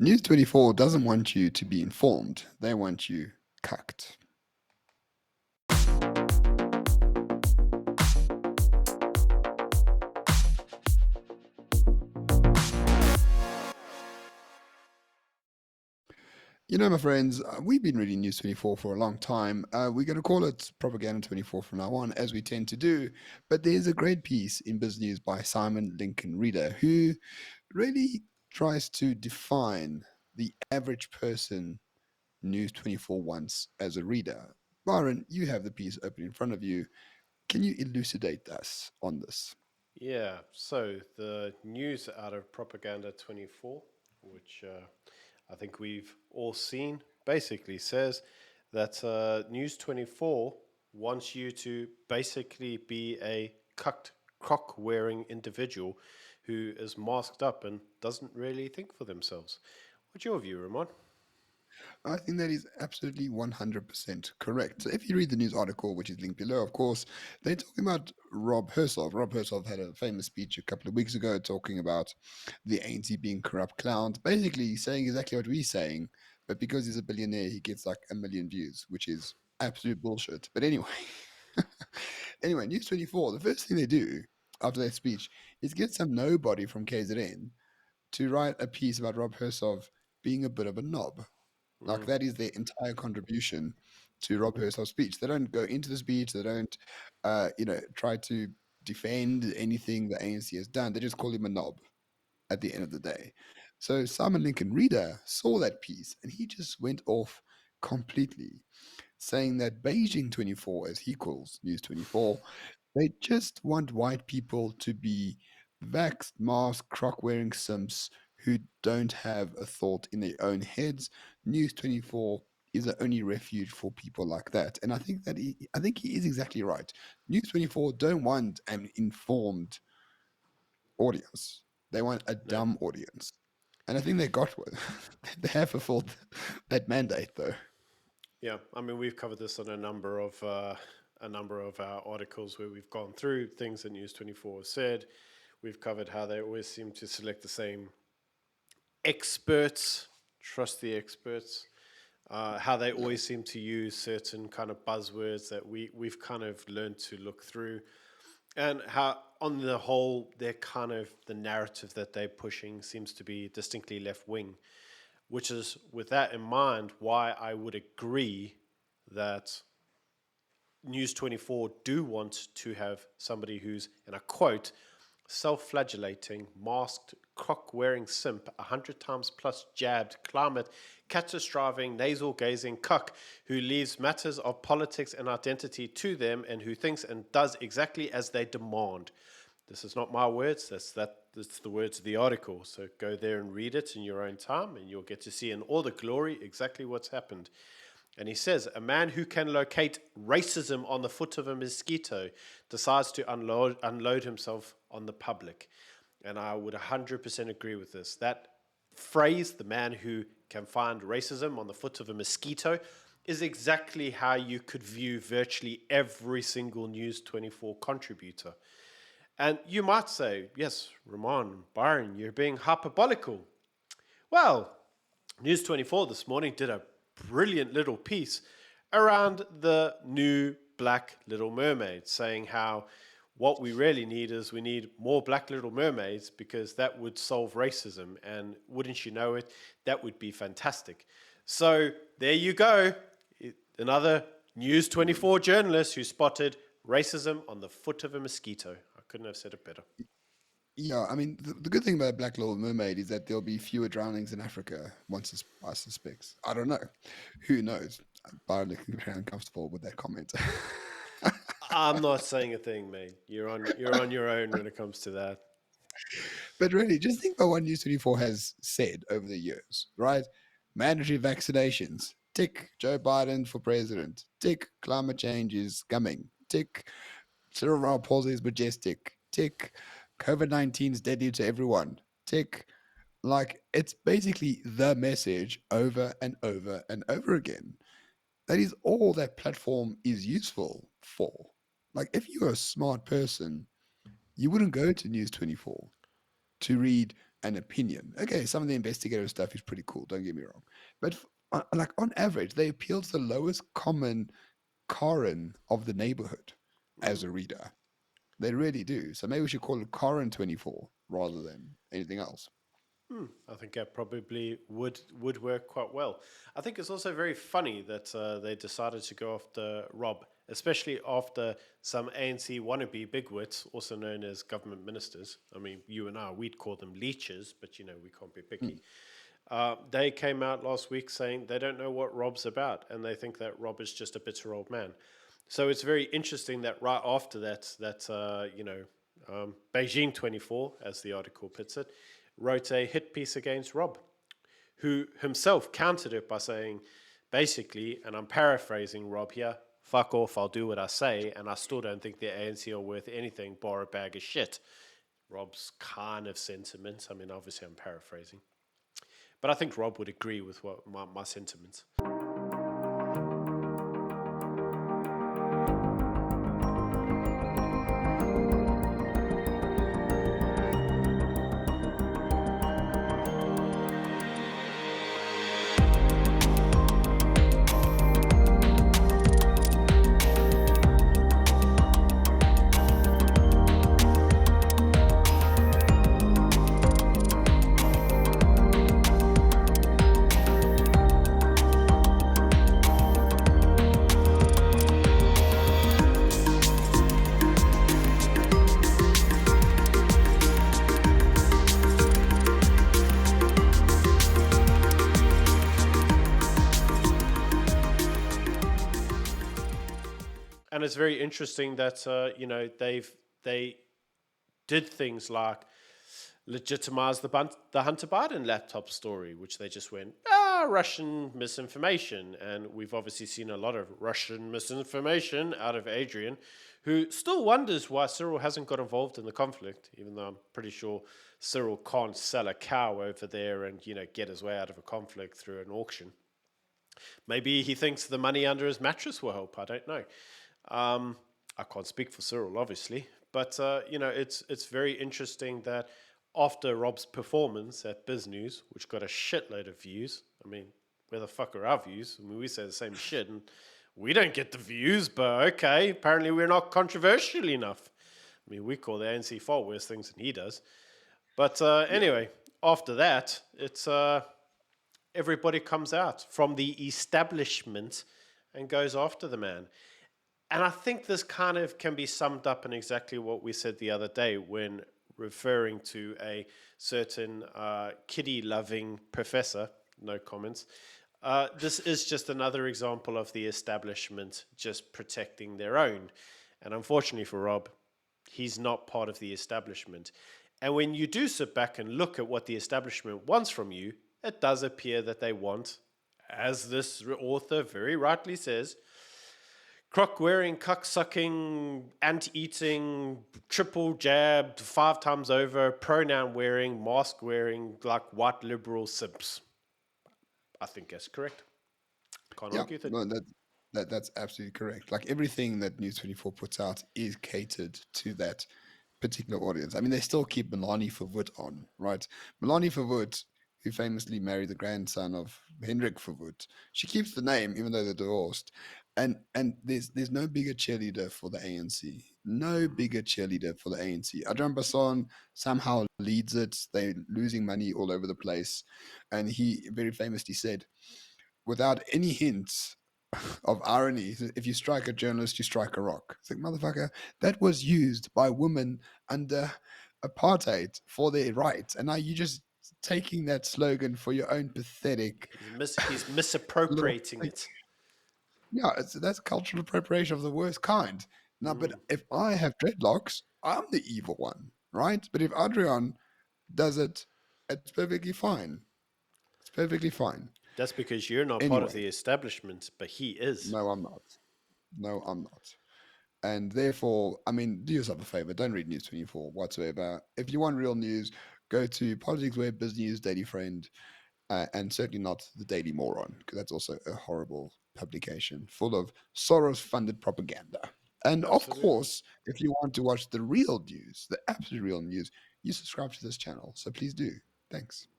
News24 doesn't want you to be informed, they want you cucked. You know, my friends, we've been reading News24 for a long time. We're going to call it Propaganda 24 from now on, as we tend to do. But there's a great piece in Biz News by Simon Lincoln Reader who really tries to define the average person News24 wants as a reader. Byron, you have the piece open in front of you. Can you elucidate us on this? Yeah, so the news out of Propaganda 24, which I think we've all seen, basically says that News 24 wants you to basically be a cucked croc wearing individual who is masked up and doesn't really think for themselves. What's your view, Ramon? I think that is absolutely 100% correct. So if you read the news article, which is linked below, of course, they're talking about Rob Hersov. Rob Hersov had a famous speech a couple of weeks ago talking about the ANC being corrupt clowns, basically saying exactly what we're saying, but because he's a billionaire, he gets like 1 million views, which is absolute bullshit. But anyway, anyway, News 24, the first thing they do after that speech is get some nobody from KZN to write a piece about Rob Hersov being a bit of a knob. Like Mm, that is their entire contribution to Rob Hersov's speech. They don't go into the speech. They don't, try to defend anything the ANC has done. They just call him a knob at the end of the day. So Simon Lincoln Reader saw that piece and he just went off completely, saying that Beijing 24, as he calls News 24, they just want white people to be vaxxed, masked, crock wearing simps who don't have a thought in their own heads. News 24 is the only refuge for people like that. And I think he is exactly right. News 24 don't want an informed audience. They want a no. dumb audience. And I think they got one. They have fulfilled that mandate though. Yeah, I mean we've covered this on a number of our articles where we've gone through things that News 24 has said. We've covered how they always seem to select the same experts, trust the experts. How they Yeah. always seem to use certain kind of buzzwords that we've kind of learned to look through, and how on the whole they're kind of the narrative that they're pushing seems to be distinctly left wing, which is with that in mind why I would agree that News 24 do want to have somebody who's, and I quote, self-flagellating, masked, crock-wearing simp, 100 times plus jabbed, climate, catastrophing, nasal-gazing cuck who leaves matters of politics and identity to them and who thinks and does exactly as they demand. This is not my words, that's the words of the article. So go there and read it in your own time and you'll get to see in all the glory exactly what's happened. And he says, a man who can locate racism on the foot of a mosquito decides to unload himself on the public. And I would 100% agree with this. That phrase, the man who can find racism on the foot of a mosquito, is exactly how you could view virtually every single News 24 contributor. And you might say, yes, Ramon, Byron, you're being hyperbolical. Well, News 24 this morning did a brilliant little piece around the new Black Little Mermaid, saying how what we really need is we need more Black Little Mermaids because that would solve racism. And wouldn't you know it, that would be fantastic. So there you go. Another News 24 journalist who spotted racism on the foot of a mosquito. I couldn't have said it better. Yeah, I mean, the good thing about Black Little Mermaid is that there'll be fewer drownings in Africa, I suspect. I don't know. Who knows? Byron looking very uncomfortable with that comment. I'm not saying a thing, mate. You're on your own when it comes to that. But really, just think about what News 24 has said over the years, right? Mandatory vaccinations. Tick, Joe Biden for president. Tick, climate change is coming. Tick, cerebral palsy is majestic. Tick, COVID 19 is deadly to everyone. Tick, like it's basically the message over and over and over again. That is all that platform is useful for. Like if you're a smart person, you wouldn't go to News 24 to read an opinion. Okay, some of the investigative stuff is pretty cool. Don't get me wrong, but like on average, they appeal to the lowest common Karen of the neighborhood as Mm. a reader. They really do. So maybe we should call it Karen 24 rather than anything else. I think that probably would work quite well. I think it's also very funny that they decided to go after Rob, especially after some ANC wannabe bigwigs, also known as government ministers. I mean, you and I, we'd call them leeches, but we can't be picky. Mm. They came out last week saying they don't know what Rob's about, and they think that Rob is just a bitter old man. So it's very interesting that right after that, Beijing 24, as the article puts it, wrote a hit piece against Rob, who himself countered it by saying, basically, and I'm paraphrasing Rob here, fuck off, I'll do what I say, and I still don't think the ANC are worth anything, bar a bag of shit. Rob's kind of sentiment. I mean, obviously, I'm paraphrasing. But I think Rob would agree with what my sentiments. And it's very interesting that they did things like legitimize the Hunter Biden laptop story, which they just went, Russian misinformation. And we've obviously seen a lot of Russian misinformation out of Adrian, who still wonders why Cyril hasn't got involved in the conflict, even though I'm pretty sure Cyril can't sell a cow over there and, get his way out of a conflict through an auction. Maybe he thinks the money under his mattress will help. I don't know. I can't speak for Cyril, obviously, but it's very interesting that after Rob's performance at Biz News, which got a shitload of views, I mean, where the fuck are our views? I mean, we say the same shit, and we don't get the views, but okay, apparently we're not controversial enough. I mean, we call the ANC far worse things than he does. But Yeah. anyway, after that, it's everybody comes out from the establishment and goes after the man. And I think this kind of can be summed up in exactly what we said the other day when referring to a certain kiddie loving professor. No comments. This is just another example of the establishment just protecting their own. And unfortunately for Rob, he's not part of the establishment. And when you do sit back and look at what the establishment wants from you, it does appear that they want, as this author very rightly says, crock wearing, cuck sucking, ant eating, triple jabbed, 5 times over, pronoun wearing, mask wearing, like white liberal simps. I think that's correct. Can't Yeah, argue with it. no, that's absolutely correct. Like everything that News 24 puts out is catered to that particular audience. I mean, they still keep Melanie Verwoerd on, right? Melanie Verwoerd, who famously married the grandson of Hendrik Verwoerd, she keeps the name even though they're divorced. And there's no bigger cheerleader for the ANC. No bigger cheerleader for the ANC. Adrian Basson somehow leads it. They're losing money all over the place. And he very famously said, without any hints of irony, if you strike a journalist, you strike a rock. It's like, motherfucker, that was used by women under apartheid for their rights. And now you're just taking that slogan for your own pathetic He's little misappropriating thing. it. Yeah, that's cultural appropriation of the worst kind. Now, but Mm. if I have dreadlocks, I'm the evil one, right? But if Adrian does it, it's perfectly fine. It's perfectly fine. That's because you're not part of Anyway, the establishment, but he is. no, I'm not. No, I'm not. And therefore, I mean, do yourself a favor. Don't read News 24 whatsoever. If you want real news, go to Politics Web, Biz News, Daily Friend, and certainly not the Daily Moron, because that's also a horrible publication full of Soros funded propaganda. And of Absolutely. course, if you want to watch the real news, the absolute real news, you subscribe to this channel. So please do. Thanks.